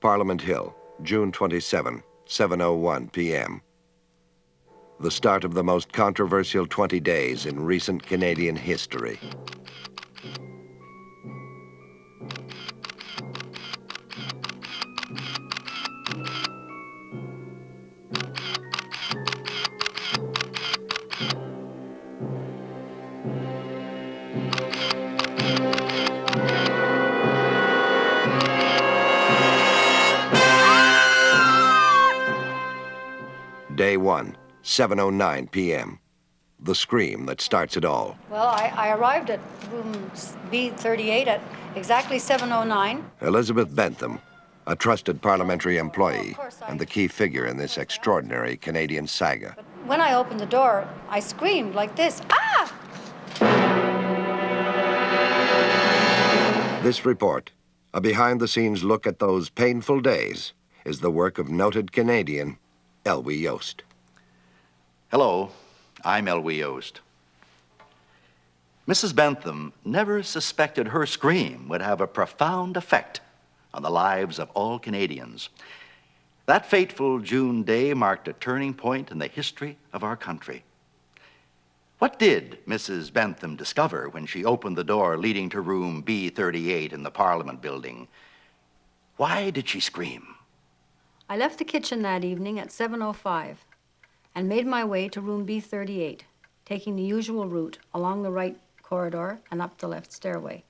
Parliament Hill, June 27, 7:01 p.m. The start of the most controversial 20 days in recent Canadian history. Day 1, 7:09 p.m. The scream that starts it all. Well, I arrived at room B38 at exactly 7:09. Elizabeth Bentham, a trusted parliamentary employee and the key figure in this extraordinary Canadian saga. But when I opened the door, I screamed like this, ah! This report, a behind-the-scenes look at those painful days, is the work of noted Canadian Elwie Yost. Hello, I'm Elwie Yost. Mrs. Bentham never suspected her scream would have a profound effect on the lives of all Canadians. That fateful June day marked a turning point in the history of our country. What did Mrs. Bentham discover when she opened the door leading to room B38 in the Parliament building? Why did she scream? I left the kitchen that evening at 7:05 and made my way to room B38, taking the usual route along the right corridor and up the left stairway.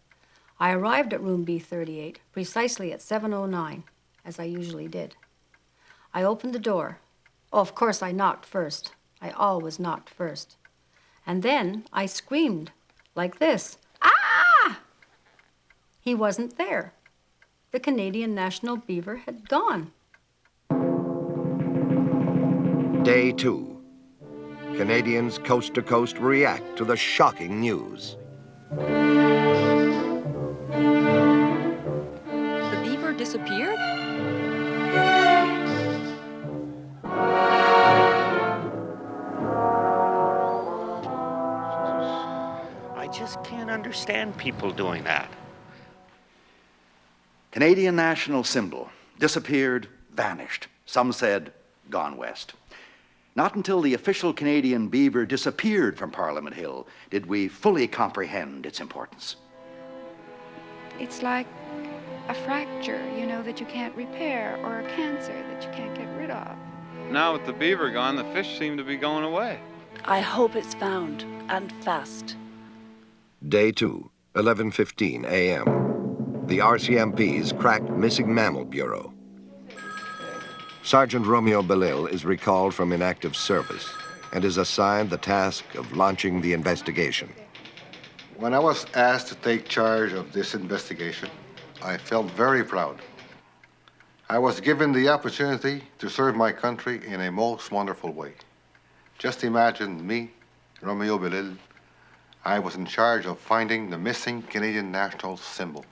I arrived at room B38 precisely at 7:09, as I usually did. I opened the door. Oh, of course, I knocked first. I always knocked first. And then I screamed like this, ah! He wasn't there. The Canadian National Beaver had gone. Day 2. Canadians coast to coast react to the shocking news. The beaver disappeared? I just can't understand people doing that. Canadian national symbol, disappeared, vanished. Some said, gone west. Not until the official Canadian beaver disappeared from Parliament Hill did we fully comprehend its importance. It's like a fracture, you know, that you can't repair, or a cancer that you can't get rid of. Now with the beaver gone, the fish seem to be going away. I hope it's found, and fast. Day 2, 11:15 a.m. The RCMP's cracked Missing Mammal Bureau. Sergeant Romeo Belil is recalled from inactive service and is assigned the task of launching the investigation. When I was asked to take charge of this investigation, I felt very proud. I was given the opportunity to serve my country in a most wonderful way. Just imagine me, Romeo Belil. I was in charge of finding the missing Canadian national symbol.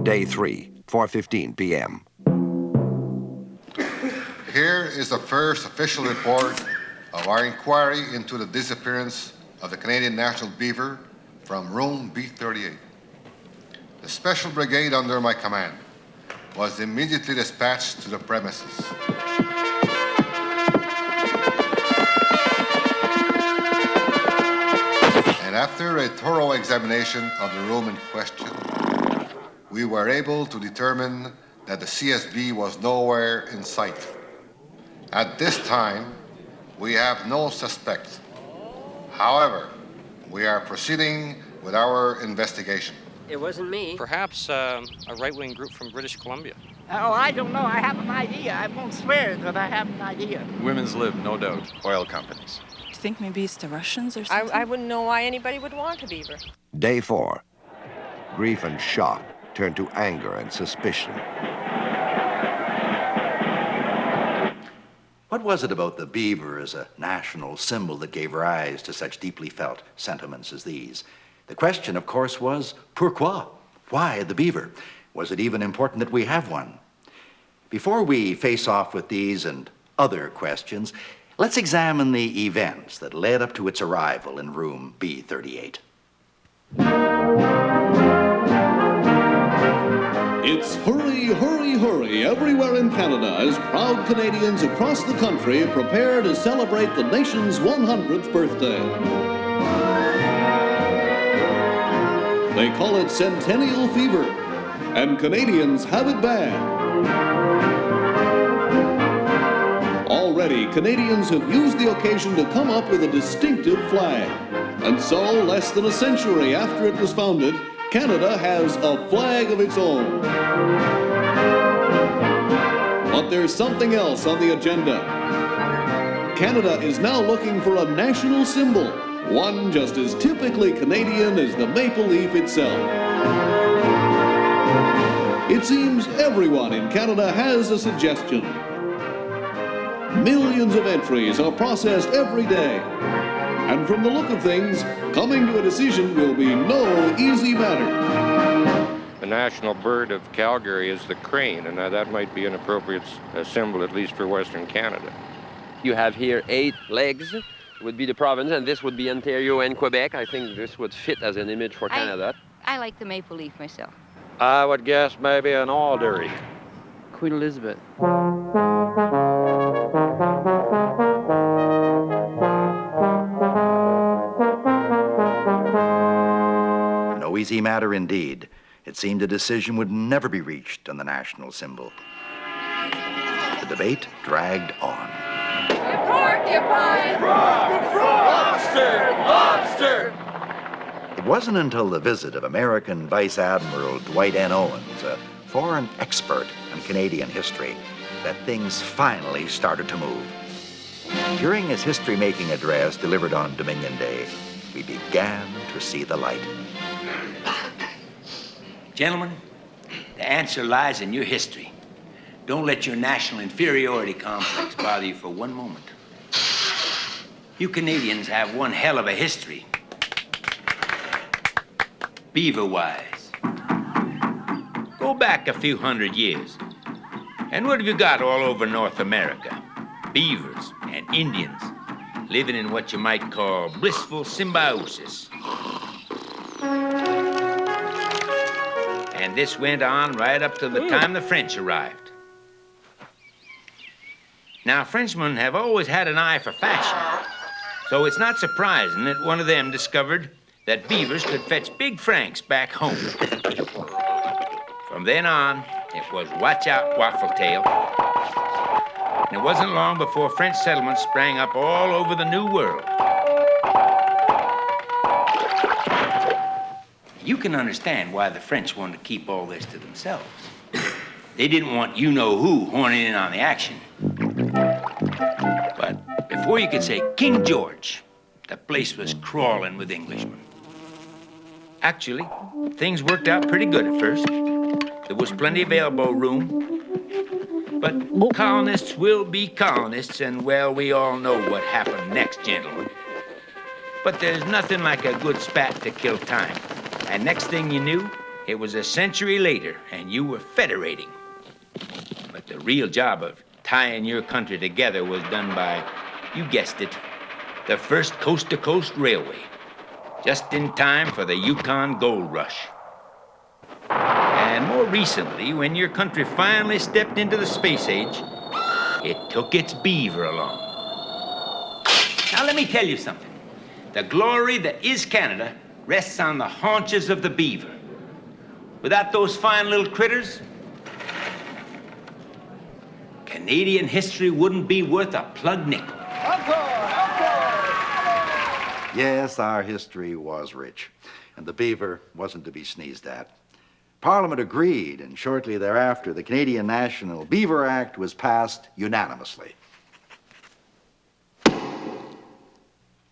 Day 3, 4:15 p.m. Here is the first official report of our inquiry into the disappearance of the Canadian National Beaver from room B38. The special brigade under my command was immediately dispatched to the premises. And after a thorough examination of the room in question, we were able to determine that the CSB was nowhere in sight. At this time, we have no suspect. However, we are proceeding with our investigation. It wasn't me. Perhaps a right-wing group from British Columbia. Oh, I don't know. I have an idea. I won't swear that I have an idea. Women's lib, no doubt. Oil companies. Do you think maybe it's the Russians or something? I wouldn't know why anybody would want a beaver. Day 4. Grief and shock turn to anger and suspicion. What was it about the beaver as a national symbol that gave rise to such deeply felt sentiments as these? The question, of course, was pourquoi? Why the beaver? Was it even important that we have one? Before we face off with these and other questions, let's examine the events that led up to its arrival in room B38. It's hurry, hurry, hurry. everywhere in Canada as proud Canadians across the country prepare to celebrate the nation's 100th birthday. They call it Centennial Fever, and Canadians have it bad. Already, Canadians have used the occasion to come up with a distinctive flag. And so, less than a century after it was founded, Canada has a flag of its own. But there's something else on the agenda. Canada is now looking for a national symbol, one just as typically Canadian as the maple leaf itself. It seems everyone in Canada has a suggestion. Millions of entries are processed every day. And from the look of things, coming to a decision will be no easy matter. The national bird of Calgary is the crane, and that might be an appropriate symbol, at least for Western Canada. You have here 8 legs, would be the province, and this would be Ontario and Quebec. I think this would fit as an image for Canada. I like the maple leaf myself. I would guess maybe an alder. Queen Elizabeth. No easy matter indeed. It seemed a decision would never be reached on the national symbol. The debate dragged on. Porcupine! Lobster! Lobster! It wasn't until the visit of American Vice Admiral Dwight N. Owens, a foreign expert on Canadian history, that things finally started to move. During his history-making address delivered on Dominion Day, we began to see the light. Gentlemen, the answer lies in your history. Don't let your national inferiority complex bother you for one moment. You Canadians have one hell of a history. Beaver-wise. Go back a few hundred years. And what have you got all over North America? Beavers and Indians living in what you might call blissful symbiosis. And this went on right up to the time the French arrived. Now, Frenchmen have always had an eye for fashion, so it's not surprising that one of them discovered that beavers could fetch big francs back home. From then on, it was watch out, waffle tail. And it wasn't long before French settlements sprang up all over the New World. You can understand why the French wanted to keep all this to themselves. They didn't want you-know-who horning in on the action. But before you could say King George, the place was crawling with Englishmen. Actually, things worked out pretty good at first. There was plenty of elbow room. But colonists will be colonists, and well, we all know what happened next, gentlemen. But there's nothing like a good spat to kill time. And next thing you knew, it was a century later, and you were federating. But the real job of tying your country together was done by, you guessed it, the first coast-to-coast railway, just in time for the Yukon Gold Rush. And more recently, when your country finally stepped into the space age, it took its beaver along. Now let me tell you something. The glory that is Canada rests on the haunches of the beaver. Without those fine little critters, Canadian history wouldn't be worth a plug nickel. Yes, our history was rich, and the beaver wasn't to be sneezed at. Parliament agreed, and shortly thereafter, the Canadian National Beaver Act was passed unanimously.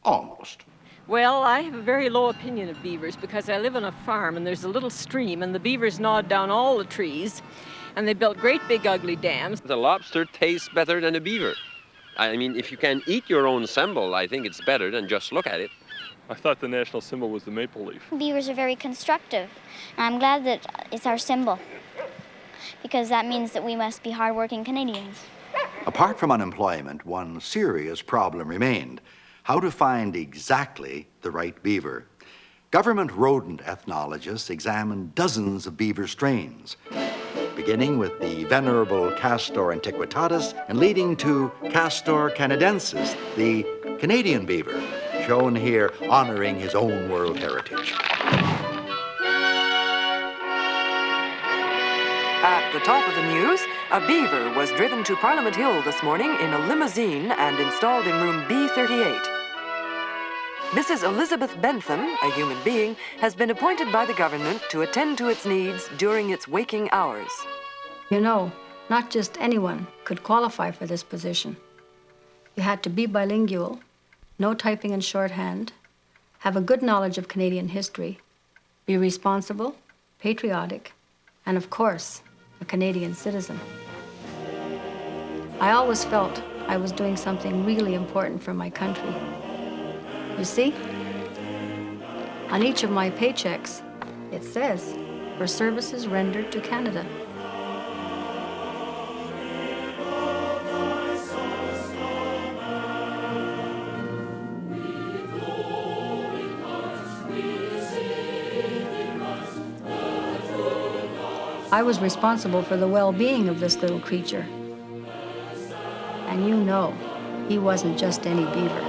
Almost. Well, I have a very low opinion of beavers because I live on a farm and there's a little stream and the beavers gnawed down all the trees and they built great big ugly dams. The lobster tastes better than a beaver. I mean, if you can eat your own symbol, I think it's better than just look at it. I thought the national symbol was the maple leaf. Beavers are very constructive. I'm glad that it's our symbol because that means that we must be hardworking Canadians. Apart from unemployment, one serious problem remained: how to find exactly the right beaver. Government rodent ethnologists examined dozens of beaver strains. beginning with the venerable Castor antiquitatis and leading to Castor canadensis, the Canadian beaver, shown here honoring his own world heritage. At the top of the news, a beaver was driven to Parliament Hill this morning in a limousine and installed in room B38. Mrs. Elizabeth Bentham, a human being, has been appointed by the government to attend to its needs during its waking hours. You know, not just anyone could qualify for this position. You had to be bilingual, know typing and shorthand, have a good knowledge of Canadian history, be responsible, patriotic, and of course, a Canadian citizen. I always felt I was doing something really important for my country. You see, on each of my paychecks, it says, for services rendered to Canada. I was responsible for the well-being of this little creature. And you know, he wasn't just any beaver.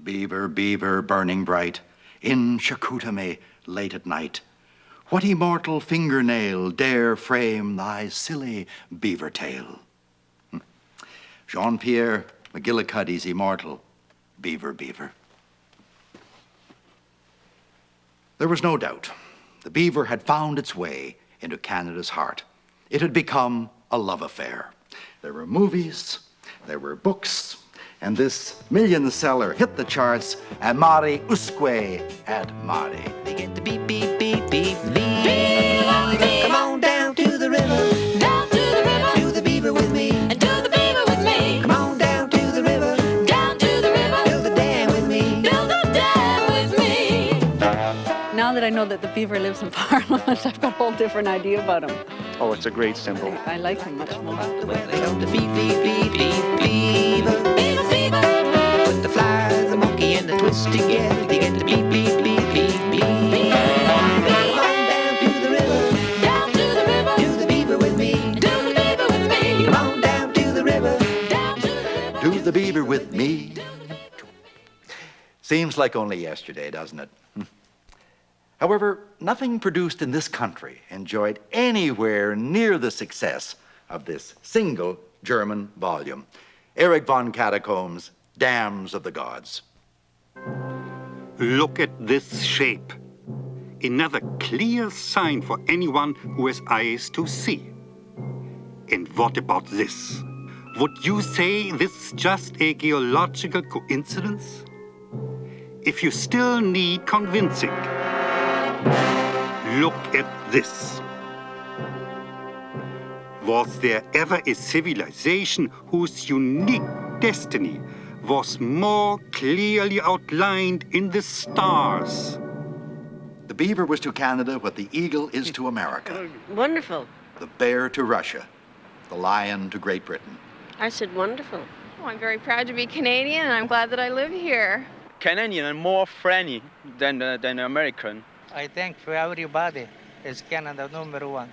Beaver, beaver, burning bright, in Chicoutimi late at night, what immortal fingernail dare frame thy silly beaver tail? Jean-Pierre McGillicuddy's immortal Beaver, Beaver. There was no doubt the beaver had found its way into Canada's heart. It had become a love affair. There were movies, there were books, and this million seller hit the charts, Amari Usque at Mari. Begin to beep, beep, beep, beep, beep. Come on down to the river. Down to the river. Do the beaver with me. And do the beaver with me. Come on down to the river. Down to the river. Build the dam with me. Build the dam with me. Now that I know that the beaver lives in Parliament, I've got a whole different idea about him. Oh, it's a great symbol. I like him much more. They go to beep, beep, beep, beep, beaver. Beaver, beaver. Put the fly, the monkey, and the twist together. They get to beep, beep, beep, beep, beep. Come on down to the river. Down to the river. Do the beaver with me. Do the beaver with me. Come on down to the river. Down to the river. Do the beaver with me. Seems like only yesterday, doesn't it? However, nothing produced in this country enjoyed anywhere near the success of this single German volume, Erich von Catacomb's Dams of the Gods. Look at this shape. Another clear sign for anyone who has eyes to see. And what about this? Would you say this is just a geological coincidence? If you still need convincing, look at this. Was there ever a civilization whose unique destiny was more clearly outlined in the stars? The beaver was to Canada what the eagle is to America. Wonderful. The bear to Russia. The lion to Great Britain. I said wonderful. Oh, I'm very proud to be Canadian, and I'm glad that I live here. Canadian are more friendly than American. I think for everybody, is Canada #1.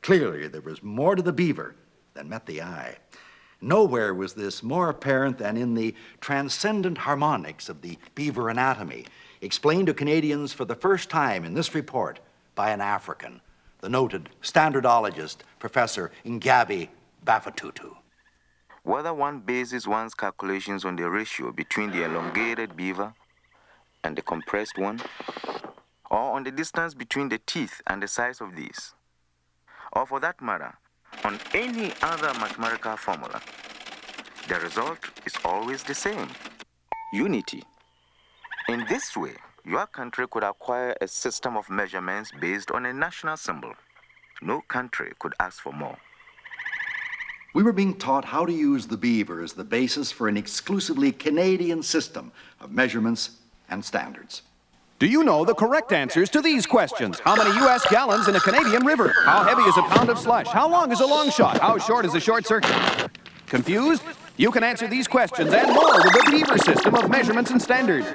Clearly, there was more to the beaver than met the eye. Nowhere was this more apparent than in the transcendent harmonics of the beaver anatomy, explained to Canadians for the first time in this report by an African, the noted standardologist, Professor Ngabi Bafatutu. Whether one bases one's calculations on the ratio between the elongated beaver and the compressed one, or on the distance between the teeth and the size of these, or for that matter, on any other mathematical formula, the result is always the same: unity. In this way, your country could acquire a system of measurements based on a national symbol. No country could ask for more. We were being taught how to use the Beaver as the basis for an exclusively Canadian system of measurements and standards. Do you know the correct answers to these questions? How many U.S. gallons in a Canadian river? How heavy is a pound of slush? How long is a long shot? How short is a short circuit? Confused? You can answer these questions and more with the Beaver system of measurements and standards.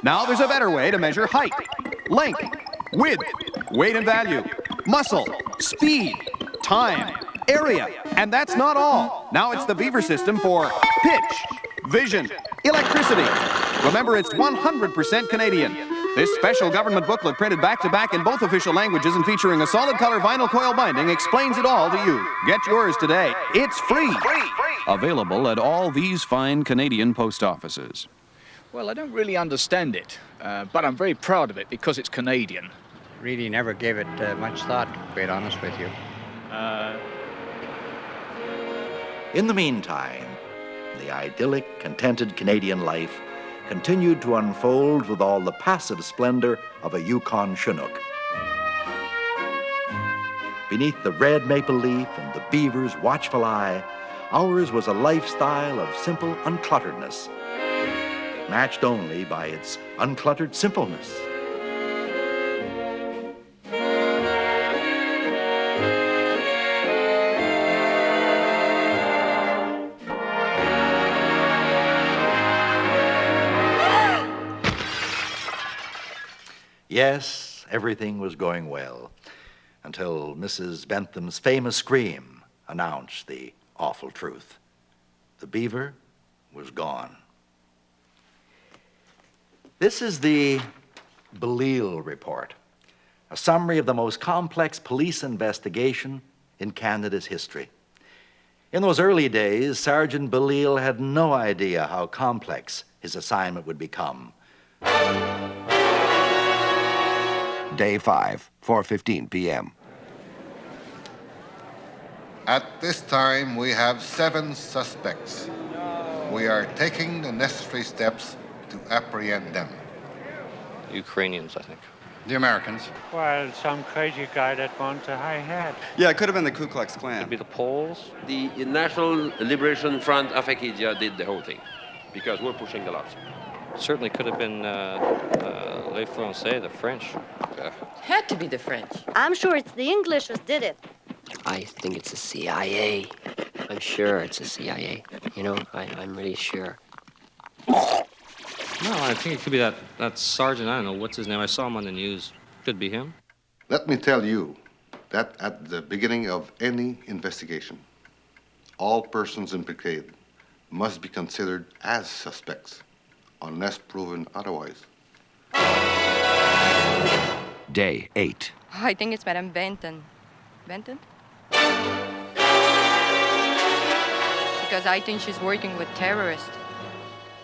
Now there's a better way to measure height, length, width, weight and value, muscle, speed, time, area, and that's not all. Now it's the Beaver system for pitch, vision, electricity. Remember, it's 100% Canadian. This special government booklet, printed back-to-back in both official languages and featuring a solid color vinyl coil binding, explains it all to you. Get yours today. It's free. Available at all these fine Canadian post offices. Well, I don't really understand it, but I'm very proud of it because it's Canadian. Really never gave it much thought, to be quite honest with you. In the meantime, the idyllic, contented Canadian life continued to unfold with all the passive splendor of a Yukon Chinook. Beneath the red maple leaf and the beaver's watchful eye, ours was a lifestyle of simple unclutteredness, matched only by its uncluttered simpleness. Yes, everything was going well until Mrs. Bentham's famous scream announced the awful truth. The Beaver was gone. This is the Verrall report, a summary of the most complex police investigation in Canada's history. In those early days, Sergeant Verrall had no idea how complex his assignment would become. Day 5, 4:15 p.m. At this time, we have 7 suspects. We are taking the necessary steps to apprehend them. Ukrainians, I think. The Americans. Well, some crazy guy that wants a high hat. Yeah, it could have been the Ku Klux Klan. Could be the Poles. The National Liberation Front of Acadia did the whole thing because we're pushing the lots. Certainly could have been Les Français, the French. Had to be the French. I'm sure it's the English that did it. I think it's the CIA. I'm sure it's the CIA. You know, I'm really sure. No, I think it could be that sergeant. I don't know, what's his name? I saw him on the news. Could be him. Let me tell you that at the beginning of any investigation, all persons implicated must be considered as suspects, unless proven otherwise. Day 8. I think it's Madame Benton. Benton? Because I think she's working with terrorists.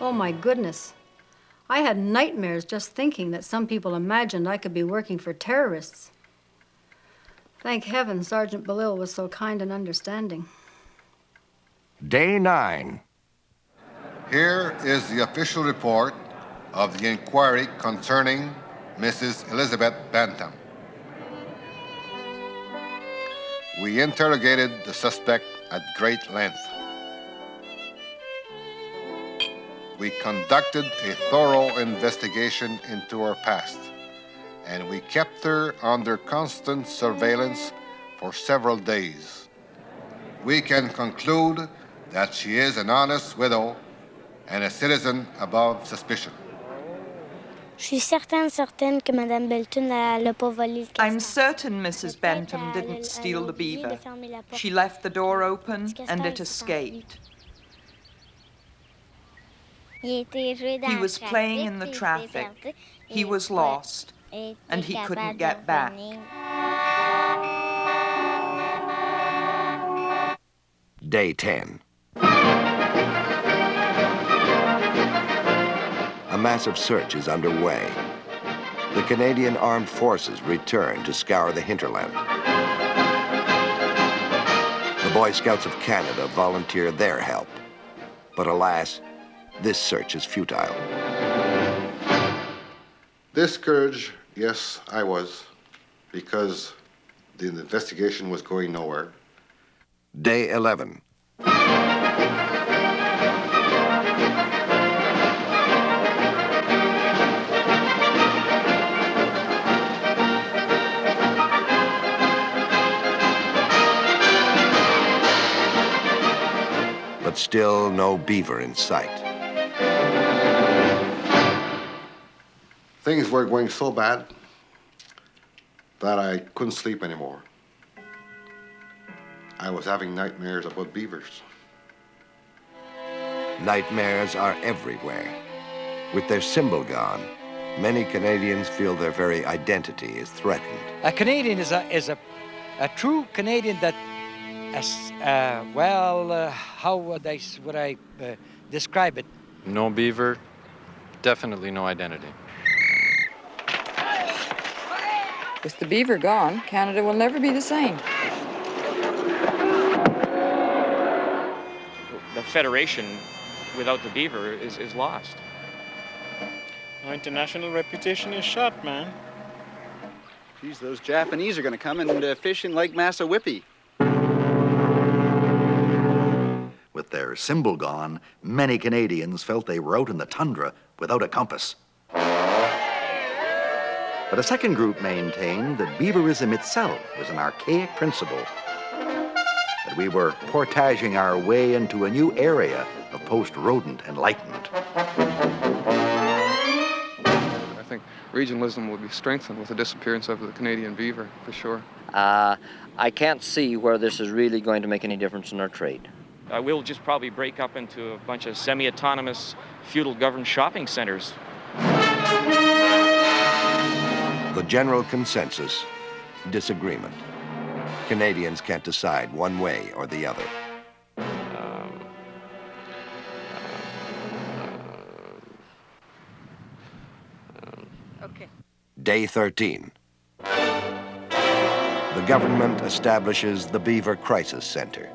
Oh, my goodness. I had nightmares just thinking that some people imagined I could be working for terrorists. Thank heaven Sergeant Verrall was so kind and understanding. Day 9. Here is the official report of the inquiry concerning Mrs. Elizabeth Bantam. We interrogated the suspect at great length. We conducted a thorough investigation into her past, and we kept her under constant surveillance for several days. We can conclude that she is an honest widow and a citizen above suspicion. Je suis certaine que Madame Belton l'a pas volé le castor. I'm certain Mrs. Bentham didn't steal the beaver. She left the door open and it escaped. He was playing in the traffic. He was lost, and he couldn't get back. Day 10. A massive search is underway. The Canadian Armed Forces return to scour the hinterland. Boy Scouts of Canada volunteer their help. But alas, this search is futile. Discouraged, yes, I was, because the investigation was going nowhere. Day 11. But still no beaver in sight. Things were going so bad that I couldn't sleep anymore. I was having nightmares about beavers. Nightmares are everywhere. With their symbol gone, many Canadians feel their very identity is threatened. A Canadian is a true Canadian that, how would I describe it? No beaver, definitely no identity. With the beaver gone, Canada will never be the same. The Federation, without the beaver, is lost. Our international reputation is shot, man. Geez, those Japanese are going to come and fish in Lake Massawippi. With their symbol gone, many Canadians felt they were out in the tundra without a compass. But a second group maintained that beaverism itself was an archaic principle, that we were portaging our way into a new area of post-rodent enlightenment. I think regionalism will be strengthened with the disappearance of the Canadian beaver, for sure. I can't see where this is really going to make any difference in our trade. We'll just probably break up into a bunch of semi-autonomous, feudal-governed shopping centers. The general consensus, disagreement. Canadians can't decide one way or the other. Okay. Day 13. The government establishes the Beaver Crisis Center.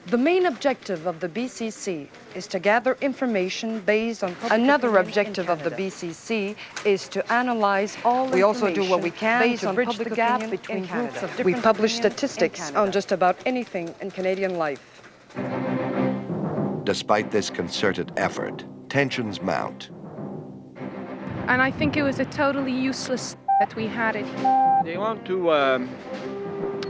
The main objective of the BCC is to gather information based on Another objective of the BCC is to analyze all We also do what we can to bridge the gap between groups of different We publish statistics on just about anything in Canadian life. Despite this concerted effort, tensions mount. And I think it was a totally useless that we had it. They want to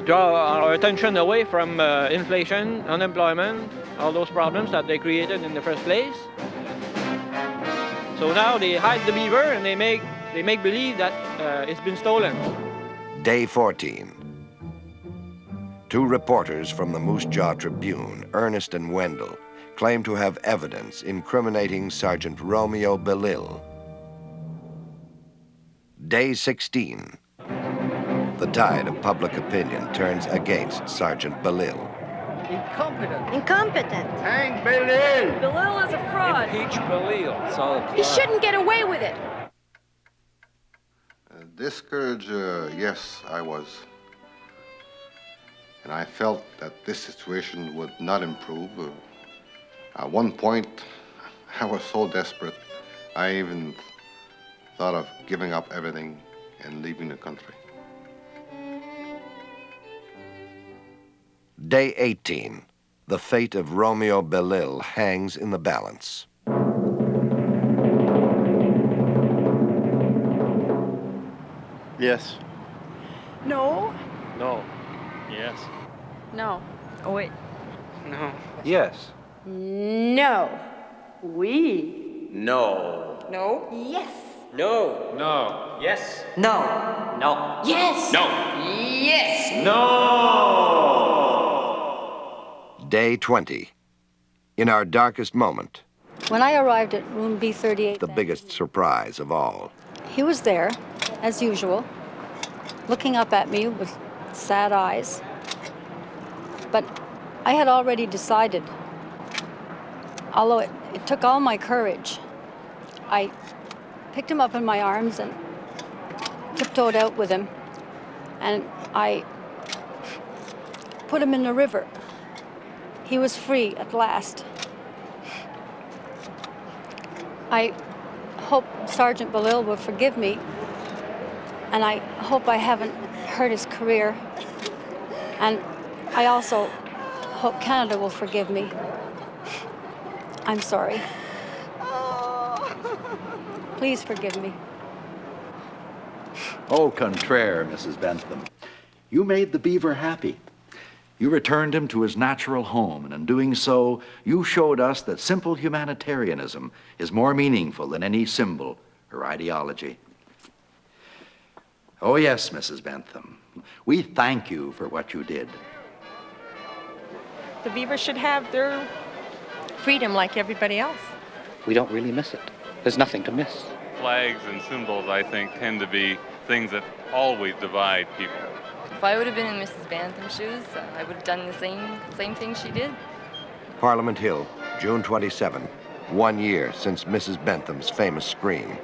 draw our attention away from inflation, unemployment, all those problems that they created in the first place. So now they hide the beaver and they make believe that it's been stolen. Day 14. Two reporters from the Moose Jaw Tribune, Ernest and Wendell, claim to have evidence incriminating Sergeant Romeo Belil. Day 16. The tide of public opinion turns against Sergeant Belil. Incompetent. Incompetent. Hang Belil. Belil is a fraud. Impeach Belil. He shouldn't get away with it. Discouraged, yes, I was. And I felt that this situation would not improve. At one point, I was so desperate, I even thought of giving up everything and leaving the country. Day 18. The fate of Romeo Belil hangs in the balance. Yes. No. No. Yes. No. Oh, wait. No. Yes. No. Oui. No. No. Yes. No. No. Yes. No. No. Yes. No. Yes. No. Day 20. In our darkest moment, When I arrived at room B38, the biggest surprise of all. he was there, as usual, looking up at me with sad eyes. But I had already decided, although it took all my courage, I picked him up in my arms and tiptoed out with him, and I put him in the river. He was free at last. I hope Sergeant Belil will forgive me, and I hope I haven't hurt his career. And I also hope Canada will forgive me. I'm sorry. Please forgive me. Au contraire, Mrs. Bentham. You made the Beaver happy. You returned him to his natural home, and in doing so, you showed us that simple humanitarianism is more meaningful than any symbol or ideology. Oh, yes, Mrs. Bentham. We thank you for what you did. The Beaver should have their freedom like everybody else. We don't really miss it. There's nothing to miss. Flags and symbols, I think, tend to be things that always divide people. If I would have been in Mrs. Bantham's shoes, I would have done the same thing she did. Parliament Hill, June 27, 1 year since Mrs. Bentham's famous scream.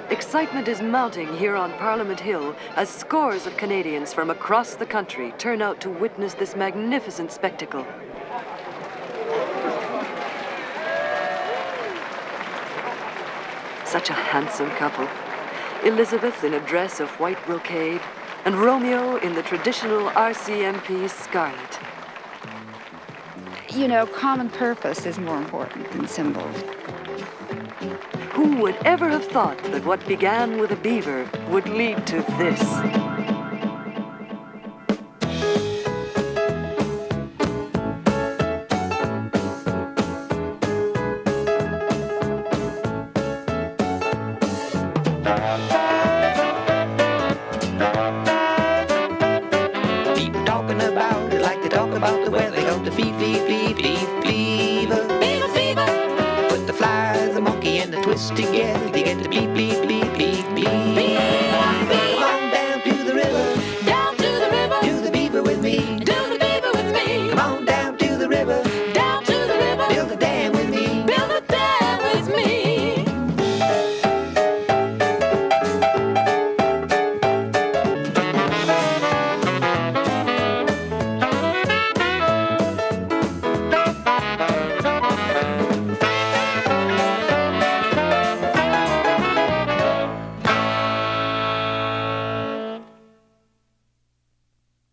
Excitement is mounting here on Parliament Hill as scores of Canadians from across the country turn out to witness this magnificent spectacle. Such a handsome couple. Elizabeth in a dress of white brocade, and Romeo in the traditional RCMP scarlet. You know, common purpose is more important than symbols. Who would ever have thought that what began with a beaver would lead to this? People talking about it like they talk about the weather. Got the fever. Beaver fever. Put the fly, the monkey, and the twist together. You get the bleep.